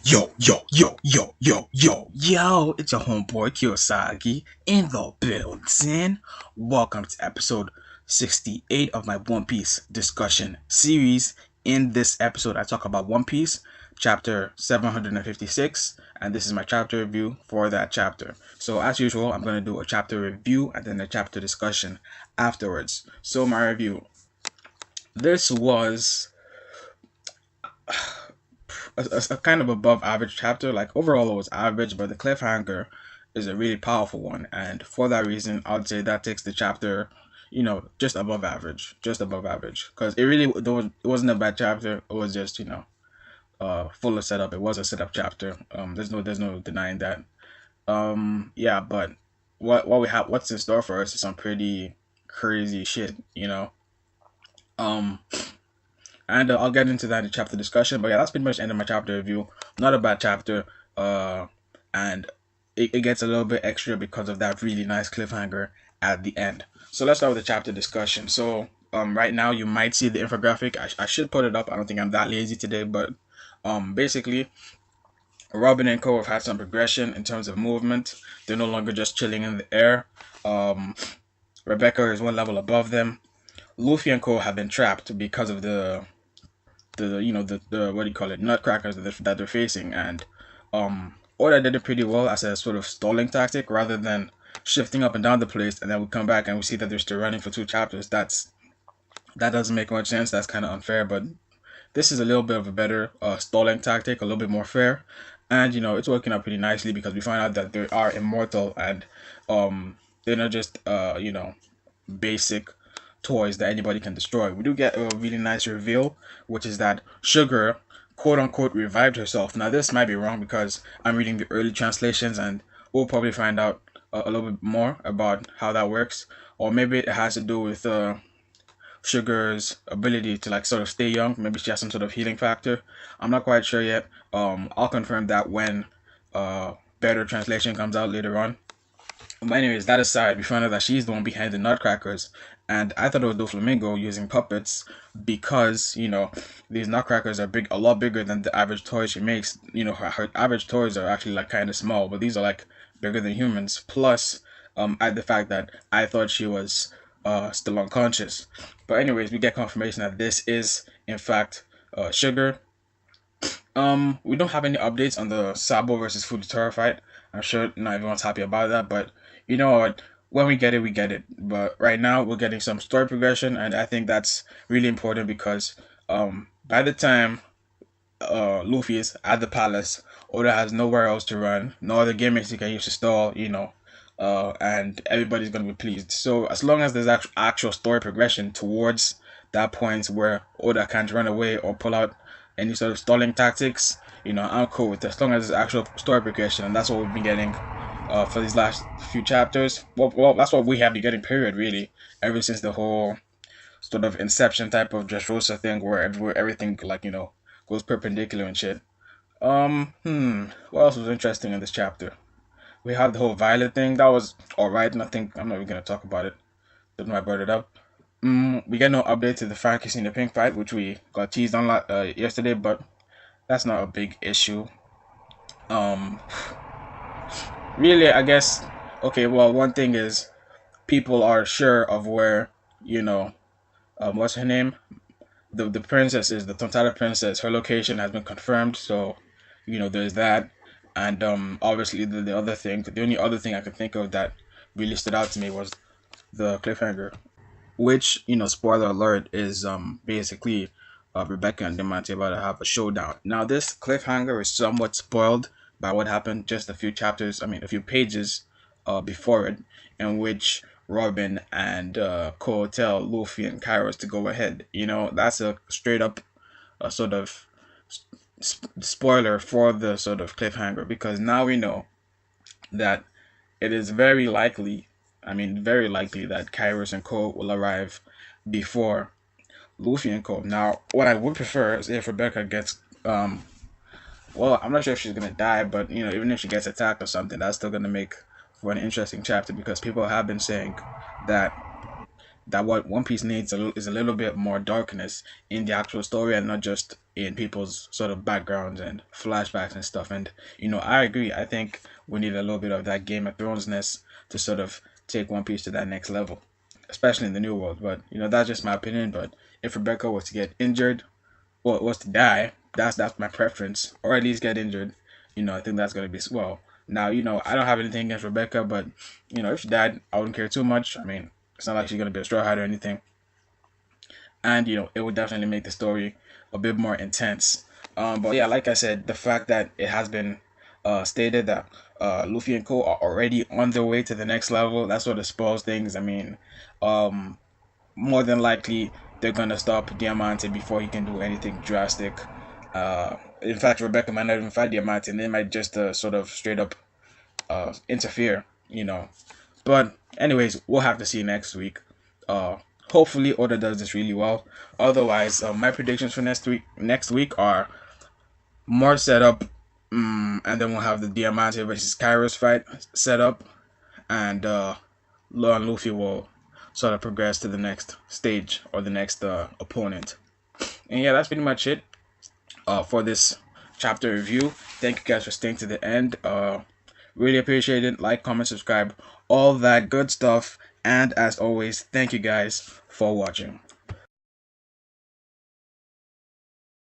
Yo, it's your homeboy Kiyosaki in the building. Welcome to episode 68 of my One Piece discussion series. In this episode, I talk about One Piece, chapter 756, and this is my chapter review for that chapter. So, as usual, I'm going to do a chapter review and then a chapter discussion afterwards. So, my review. This was a kind of above average chapter. Like overall, it was average, but the cliffhanger is a really powerful one, and for that reason, I'd say that takes the chapter, just above average, because it wasn't a bad chapter. It was just full of setup. It was a setup chapter. There's no denying that. Yeah, but what's in store for us is some pretty crazy shit. Um, and I'll get into that in chapter discussion. But yeah, that's pretty much the end of my chapter review. Not a bad chapter, and it gets a little bit extra because of that really nice cliffhanger at the end. So let's start with the chapter discussion. So right now you might see the infographic. I should put it up. I don't think I'm that lazy today, but basically Robin and Co have had some progression in terms of movement. They're no longer just chilling in the air. Um, Rebecca is one level above them. Luffy and Co have been trapped because of the what do you call it, nutcrackers that they're facing, and Oda did it pretty well as a sort of stalling tactic rather than shifting up and down the place, and then we come back and we see that they're still running for two chapters. That doesn't make much sense. That's kind of unfair, but this is a little bit of a better stalling tactic, a little bit more fair, and it's working out pretty nicely because we find out that they are immortal, and they're not just basic toys that anybody can destroy. We do get a really nice reveal, which is that Sugar, quote unquote, revived herself. Now, this might be wrong because I'm reading the early translations, and we'll probably find out a little bit more about how that works. Or maybe it has to do with Sugar's ability to like sort of stay young. Maybe she has some sort of healing factor. I'm not quite sure yet. I'll confirm that when better translation comes out later on. But anyways, that aside, we find out that she's the one behind the Nutcrackers, and I thought it was Doflamingo using puppets because these Nutcrackers are a lot bigger than the average toy she makes. Her average toys are actually like kind of small, but these are like bigger than humans. Plus, add the fact that I thought she was still unconscious. But anyways, we get confirmation that this is in fact Sugar. We don't have any updates on the Sabo versus Fujitora fight. I'm sure not everyone's happy about that, but you know what? When we get it, we get it. But right now, we're getting some story progression, and I think that's really important because by the time Luffy is at the palace, Oda has nowhere else to run, no other gimmicks he can use to stall, and everybody's gonna be pleased. So as long as there's actual story progression towards that point where Oda can't run away or pull out any sort of stalling tactics, I'm cool with it. As long as there's actual story progression, and that's what we've been getting for these last few chapters. Well, that's what we have been getting, period, really, ever since the whole sort of Inception type of Dressrosa thing where everything like goes perpendicular and shit. What else was interesting in this chapter? We have the whole Violet thing. That was alright, and I think I'm not even gonna talk about it. Don't know I brought it up. We get no update to the Frankie Cena Pink fight, which we got teased on yesterday, but that's not a big issue. Um, Really, I guess. Okay, well, one thing is people are sure of where what's her name? The princess is the Tontara princess. Her location has been confirmed, so there's that. And obviously the other thing, the only other thing I could think of that really stood out to me was the cliffhanger, which spoiler alert, is basically Rebecca and Diamante about to have a showdown. Now this cliffhanger is somewhat spoiled by what happened just a few chapters, I mean a few pages before it, in which Robin and Cole tell Luffy and Kairos to go ahead. That's a straight up sort of spoiler for the sort of cliffhanger, because now we know that it is very likely, very likely that Kairos and Cole will arrive before Luffy and Co. Now, what I would prefer is if Rebecca gets, well, I'm not sure if she's gonna die, but even if she gets attacked or something, that's still gonna make for an interesting chapter because people have been saying that that what One Piece needs is a little bit more darkness in the actual story and not just in people's sort of backgrounds and flashbacks and stuff. And I agree. I think we need a little bit of that Game of Thrones-ness to sort of take One Piece to that next level, especially in the New World. But that's just my opinion. But if Rebecca was to get injured, or was to die, that's my preference, or at least get injured. I think that's gonna be well. Now, I don't have anything against Rebecca, but if she died, I wouldn't care too much. I mean, it's not like she's gonna be a straw hat or anything, and it would definitely make the story a bit more intense. But yeah, like I said, the fact that it has been stated that Luffy and Co are already on their way to the next level, that sort of spoils things. I mean, more than likely they're gonna stop Diamante before he can do anything drastic. In fact, Rebecca might not even fight Diamante, and they might just sort of straight up interfere. But anyways, we'll have to see next week. Hopefully Oda does this really well. Otherwise, my predictions for next week are more setup, and then we'll have the Diamante versus Kairos fight set up, and Law and Luffy will sort of progress to the next stage or the next opponent. And yeah, that's pretty much it for this chapter review. Thank you guys for staying to the end. Really appreciate it. Like, comment, subscribe, all that good stuff. And as always, thank you guys for watching.